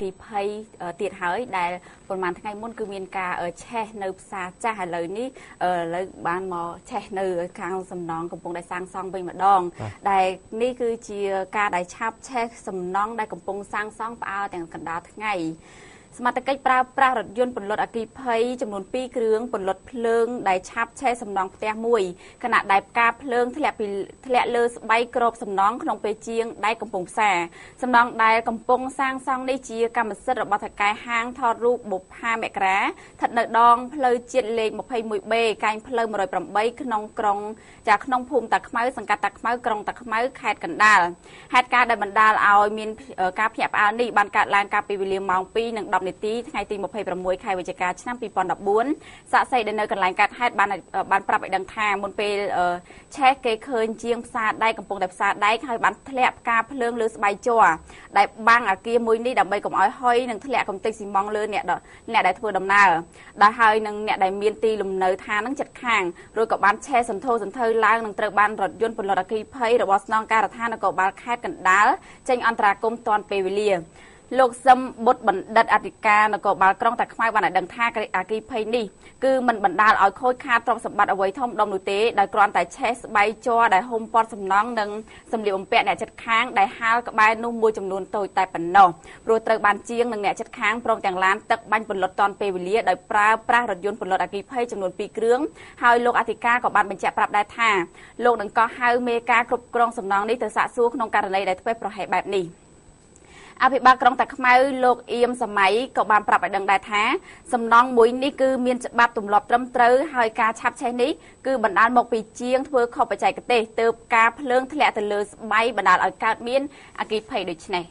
kỳ pay tiệt hỏi đại phần màn ngày môn cứ miền ca ở che nơi xa cha lời ní lời ban mò che nơi khang sầm nón cùng đại sang song bên mặt đòn đại ní cứ chỉ ca đại chắp che sầm nón đại cùng sang song baoแต่งกันดาngàyสมาตกิจปราดยนต์ผลลดอากีภัยจำนวนปีเครื่องผลลดเพลิงได้ชับแช่สำนองแต่มวยขณะได้กาเพลิงทะเลเลือใบกรอบสำนองขนมเปเจียงได้กำปงแสสำนองได้กำปงสร้างซองได้เจียกำมัดสระบัตรกายห้างทอดรูปบุบห้าแมกระถัดเนดองเพลเจียเลงมาภัยมวยเบการเพลิงมาโดยปรำใบขนมกรองจากขนมภูมิตักไม้สังกัดตักไม้กรองตักไม้แคดกันดาลแคดการได้บรรดาเอามีนกาเพียบเอานี่บรรกาลางกาปีวิลิมมองปีหนึ่งดอกในตีថ្ងៃទី26ខែវិច្ឆិកាឆ្នាំ2014សាកសីដែលនៅកន្លែងកាត់ហេតុបានប្រាប់ឲ្យដឹងថាមុនពេលឆេះគេឃើញជាងផ្សារដែកកំពុងតែផ្សារដែកហើយបានធ្លាក់ផ្កាភ្លើងលើស្បែកជ័រដែលបាំងអាគារមួយនេះដើម្បីកុំឲ្យហុយនិងធ្លាក់កំទេចស៊ីម៉ង់លើអ្នកដែលធ្វើដំណើរដែលហើយនឹងអ្នកដែលមានទីលំនៅឋាននឹងចិត្តខាងរួចក៏បានឆេះសន្ធោសន្ធៅឡើងនឹងត្រូវបានរថយន្តពលរដ្ឋអគ្គីភ័យរបស់ស្នងការដ្ឋាននគរបាលខេត្តកណ្ដាលចេញអន្តរាគមន៍ទាន់ពេលវេលាលោកសឹមបុត្របណ្ឌិតអធិការនគរបាលក្រុងតាខ្មៅបានឲ្យដឹងថាអាគីភ័យនេះគឺមិនបណ្ដាលឲ្យខូចខាតទ្រព្យសម្បត្តិអ្វីធំដុំនោះទេដោយគ្រាន់តែឆេះស្បែកជ័រដែលហុំព័ទ្ធសំណង់និងសម្លៀកបំពាក់អ្នកជិតខាងដែលហាលក្បែរនោះមួយចំនួនតូចតែប៉ុណ្ណោះព្រោះត្រូវបានជាងនិងអ្នកជិតខាងព្រមទាំងឡានទឹកបាញ់ពន្លត់តាន់ពេលវេលាដោយប្រើប្រាស់រថយន្តពន្លត់អាគីភ័យចំនួន2គ្រឿងហើយលោកអធិការក៏បានបញ្ជាក់ប្រាប់ដែរថាលោកនឹងក៏ហៅមេការគ្រប់គ្រងសំណង់នេះទៅសាកសួរក្នុងករណីដែលធ្វេសប្រហែសបែបនេះអភិបាលក្រុងតាខ្មៅលោកអៀមសម័យក៏បានប្រាប់ឲ្យដឹងដែរថាសំណង់មួយនេះគឺមានច្បាប់ទម្លាប់ត្រឹមត្រូវហើយការឆាប់ឆេះនេះគឺបណ្ដាលមកពីជាងធ្វើខុសបច្ចេកទេសទើបការភ្លើងធ្លាក់ទៅលើស្បៃបណ្ដាលឲ្យកើតមានអគ្គិភ័យដូចនេះ